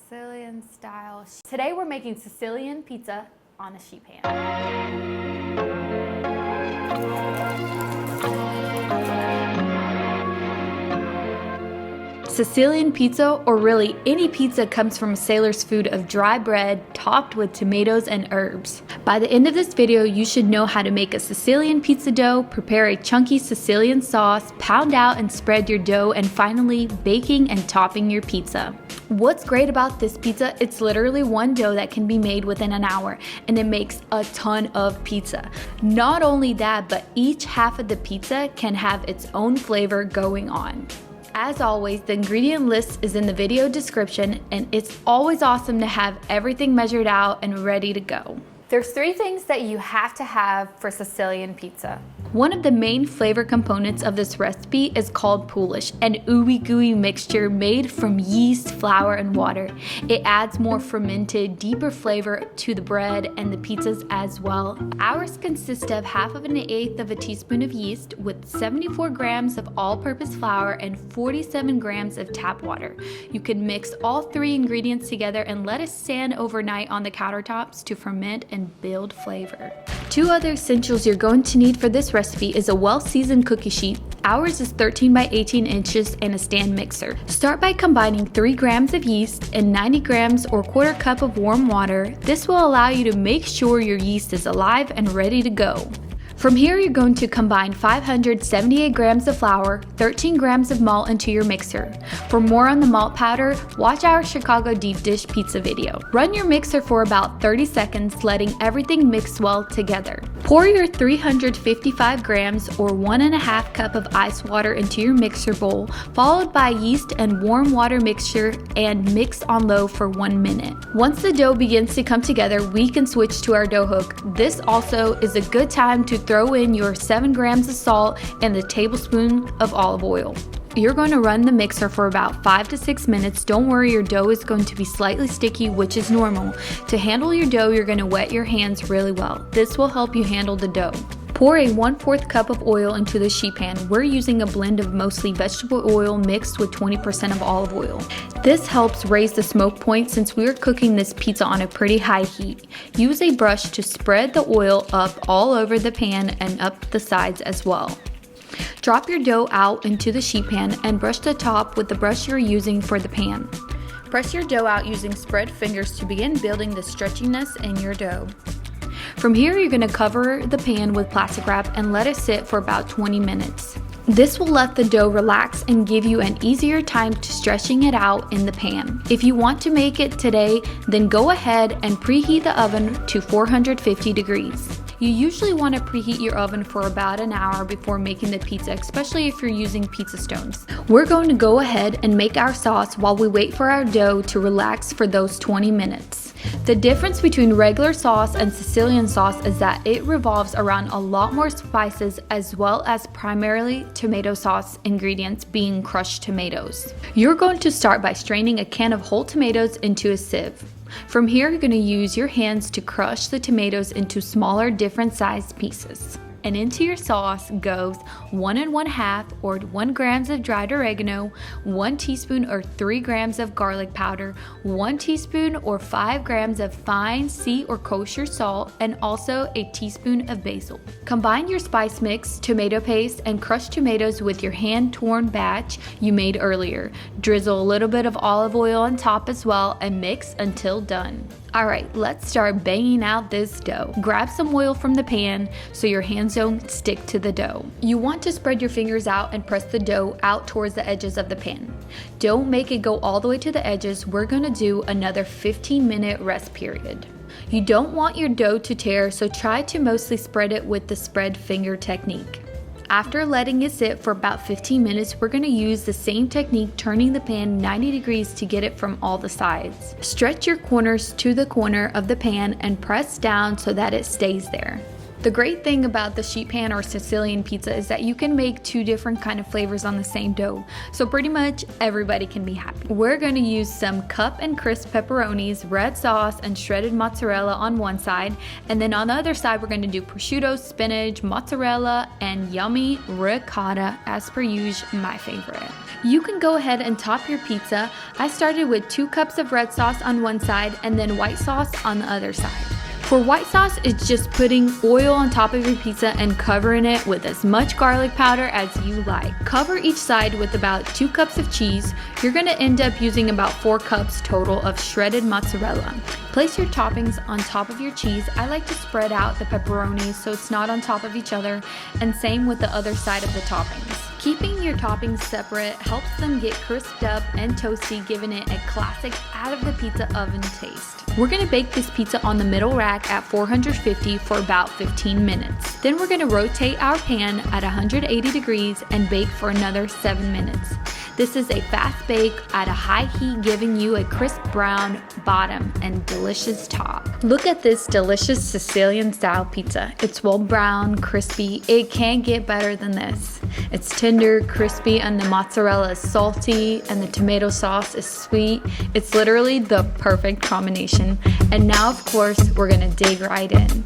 Sicilian style. Today we're making Sicilian pizza on a sheet pan. Sicilian pizza, or really any pizza, comes from a sailor's food of dry bread topped with tomatoes and herbs. By the end of this video, you should know how to make a Sicilian pizza dough, prepare a chunky Sicilian sauce, pound out and spread your dough, and finally baking and topping your pizza. What's great about this pizza, it's literally one dough that can be made within an hour, and it makes a ton of pizza. Not only that, but each half of the pizza can have its own flavor going on. As always, the ingredient list is in the video description, and it's always awesome to have everything measured out and ready to go. There's 3 things that you have to have for Sicilian pizza. One of the main flavor components of this recipe is called Poolish, an ooey gooey mixture made from yeast, flour, and water. It adds more fermented, deeper flavor to the bread and the pizzas as well. Ours consist of 1/2 teaspoon of yeast with 74 grams of all-purpose flour and 47 grams of tap water. You can mix all 3 ingredients together and let it stand overnight on the countertops to ferment and build flavor. 2 other essentials you're going to need for this recipe is a well-seasoned cookie sheet. Ours is 13 by 18 inches and a stand mixer. Start by combining 3 grams of yeast and 90 grams or 1/4 cup of warm water. This will allow you to make sure your yeast is alive and ready to go. From here, you're going to combine 578 grams of flour, 13 grams of malt into your mixer. For more on the malt powder, watch our Chicago deep dish pizza video. Run your mixer for about 30 seconds, letting everything mix well together. Pour your 355 grams or 1.5 cup of ice water into your mixer bowl, followed by yeast and warm water mixture, and mix on low for 1 minute. Once the dough begins to come together, we can switch to our dough hook. This also is a good time to throw in your 7 grams of salt and the tablespoon of olive oil. You're going to run the mixer for about 5 to 6 minutes. Don't worry, your dough is going to be slightly sticky, which is normal. To handle your dough, you're going to wet your hands really well. This will help you handle the dough. Pour a 1/4 cup of oil into the sheet pan. We're using a blend of mostly vegetable oil mixed with 20% of olive oil. This helps raise the smoke point since we're cooking this pizza on a pretty high heat. Use a brush to spread the oil up all over the pan and up the sides as well. Drop your dough out into the sheet pan and brush the top with the brush you're using for the pan. Press your dough out using spread fingers to begin building the stretchiness in your dough. From here, you're going to cover the pan with plastic wrap and let it sit for about 20 minutes. This will let the dough relax and give you an easier time to stretching it out in the pan. If you want to make it today, then go ahead and preheat the oven to 450 degrees. You usually want to preheat your oven for about an hour before making the pizza, especially if you're using pizza stones. We're going to go ahead and make our sauce while we wait for our dough to relax for those 20 minutes. The difference between regular sauce and Sicilian sauce is that it revolves around a lot more spices as well as primarily tomato sauce ingredients being crushed tomatoes. You're going to start by straining a can of whole tomatoes into a sieve. From here, you're going to use your hands to crush the tomatoes into smaller, different sized pieces. And into your sauce goes 1 1/2 or 1 grams of dried oregano, 1 teaspoon or 3 grams of garlic powder, 1 teaspoon or 5 grams of fine sea or kosher salt, and also a teaspoon of basil. Combine your spice mix, tomato paste, and crushed tomatoes with your hand-torn batch you made earlier. Drizzle a little bit of olive oil on top as well and mix until done. Alright, let's start banging out this dough. Grab some oil from the pan so your hands don't stick to the dough. You want to spread your fingers out and press the dough out towards the edges of the pan. Don't make it go all the way to the edges. We're going to do another 15-minute rest period. You don't want your dough to tear, so try to mostly spread it with the spread finger technique. After letting it sit for about 15 minutes, we're going to use the same technique, turning the pan 90 degrees to get it from all the sides. Stretch your corners to the corner of the pan and press down so that it stays there. The great thing about the sheet pan or Sicilian pizza is that you can make 2 different kind of flavors on the same dough, so pretty much everybody can be happy. We're going to use some cup and crisp pepperonis, red sauce, and shredded mozzarella on one side, and then on the other side we're going to do prosciutto, spinach, mozzarella, and yummy ricotta, as per usual, my favorite. You can go ahead and top your pizza. I started with 2 cups of red sauce on one side and then white sauce on the other side. For white sauce, it's just putting oil on top of your pizza and covering it with as much garlic powder as you like. Cover each side with about 2 cups of cheese. You're going to end up using about 4 cups total of shredded mozzarella. Place your toppings on top of your cheese. I like to spread out the pepperoni so it's not on top of each other, and same with the other side of the toppings. Keeping your toppings separate helps them get crisped up and toasty, giving it a classic out of the pizza oven taste. We're going to bake this pizza on the middle rack at 450 for about 15 minutes. Then we're going to rotate our pan at 180 degrees and bake for another 7 minutes. This is a fast bake at a high heat, giving you a crisp brown bottom and delicious top. Look at this delicious Sicilian style pizza. It's well brown, crispy. It can't get better than this. It's tender, crispy, and the mozzarella is salty, and the tomato sauce is sweet. It's literally the perfect combination. And now, of course, we're gonna dig right in.